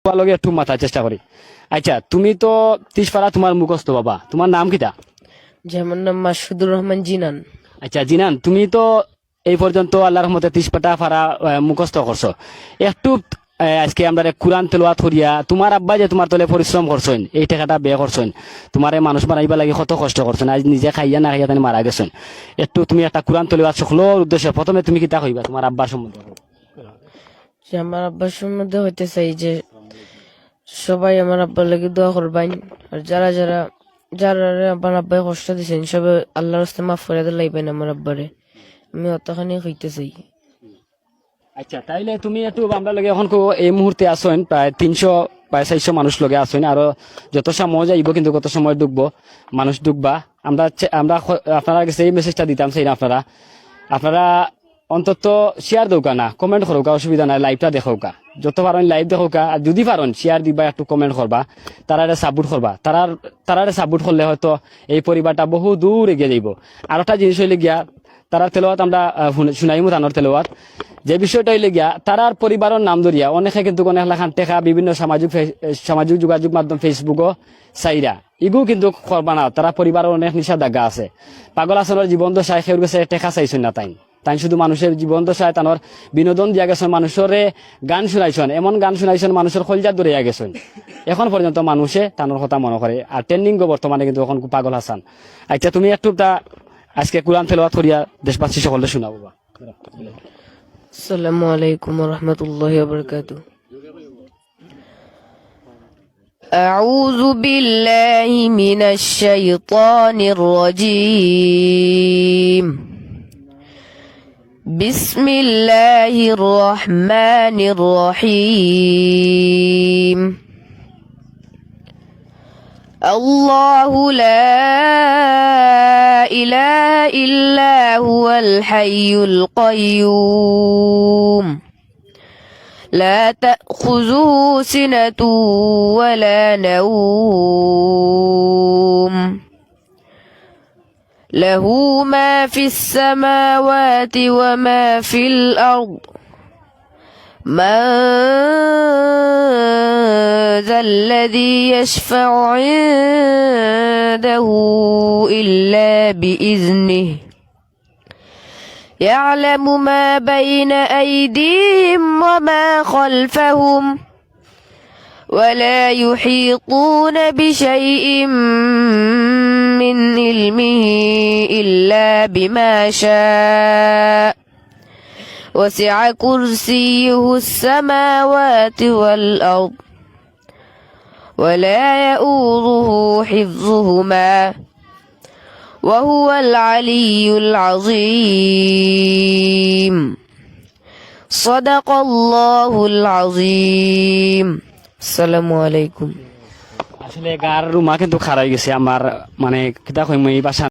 লগে একটু মাথার চেষ্টা করি। আচ্ছা, তুমি তো 30 পারা তোমার মুখস্থ বাবা, তোমার নাম কিটা? যেমন নাম মাসুদুর রহমান জিনান। আচ্ছা জিনান, তুমি তো এই পর্যন্ত আল্লাহর রহমতে 30 পারা মুখস্থ করছো। একটু আজকে আমরা কোরআন তেলাওয়াত করিয়া, তোমার আব্বা যে তোমার তলে পরিশ্রম করছেন, এই টাকাটা ব্যয় করছেন, তোমার এই মানুষ বানাইবা লাগে কত কষ্ট করছেন, আজ নিজে খাইয়া না খাইয়া তুমি মারা গেছেন। একটু তুমি একটা কোরআন তেলাওয়াত সকলের উদ্দেশ্যে প্রথমে তুমি কিতা কইবা তোমার আব্বার সম্বন্ধে? যে আমার আব্বার সম্বন্ধে হইতে চাই যে সবাই আমার আব্বার লাগে দোয়া করবেন, আর যারা যারা যারা আমার আব্বাই কষ্ট দিয়েছেন সবাই আল্লাহর রাস্তায় মাফ করে দিলাইবেন আমার আব্বারে। আমি অতখানি হইতে চাই। আচ্ছা, তাইলে তুমি একটু আমরা লগে এখন এই মুহূর্তে আসেন প্রায় 300 প্রায় 400 মানুষ লগে আসেন, আরো যত সময় যাইব কিন্তু কত সময় ডুববো মানুষ ডুববা। আমরা আমরা আপনারা কাছে এই মেসেজটা দিতাম সেই আপনারা অন্তত শেয়ার দৌকা না, কমেন্ট করোকা, অসুবিধা নাই, লাইভটা দেখোকা, যত পারেন লাইভ দেখোকা, আর যদি পারেন শেয়ার দিবা, একটু কমেন্ট করবা, তারা সাপোর্ট করবা। তারা সাপোর্ট করলে হয়তো এই পরিবারটা বহু দূর এগিয়ে যাইব। আর একটা জিনিস হইলে গিয়া তারা তেলাওয়াত আমরা শুনাইমু তানোর তেলাওয়াত, যে বিষয়টা হইলে গিয়া তারার পরিবারের নাম ধরিয়া অনেকে কিন্তু অনেক লাখান টেকা বিভিন্ন সামাজিক যোগাযোগ মাধ্যম ফেসবুকও চাইরা ইগু কিন্তু করবা না। তারা পরিবারের অনেক নিষেধাজ্ঞা আছে। পাগল আসনের জীবন দশায় সেউর গেছে টেকা চাইছেন না, তাই শুধু মানুষের জীবন দশায় তানোর বিনোদন দিয়া গেছেন, মানুষের গান শুনাইছেন, এমন গান শুনাইছেন মানুষের কলজা ধরে গেছেন। এখন পর্যন্ত মানুষে তানোর কথা মনে করে, আর ট্রেন্ডিং বর্তমানে কিন্তু এখন পাগল হাসান। আচ্ছা, তুমি একটু আজকে কোরআন তেলাওয়াত করিয়া দেশবাসী সকলে শোনাবো। আসসালামু আলাইকুম ওয়া রাহমাতুল্লাহি ওয়া বারাকাতুহু। أعوذ بالله من الشيطان الرجيم. بسم الله الرحمن الرحيم. الله لا إله إلا هو الحي القيوم لا تأخذه سنة ولا نوم له ما في السماوات وما في الأرض من ذا الذي يشفع عنده إلا بإذنه يعلم ما بين أيديهم وما خلفهم ولا يحيطون بشيء من علمه إلا بما شاء وسع كرسيه السماوات والأرض ولا يؤوده حفظهما وهو العلي العظيم. صدق الله العظيم. السلام عليكم. আসলে গার রুমা কিন্তু খারাপ গেছে আমার, মানে কিতা কইম এই ভাষা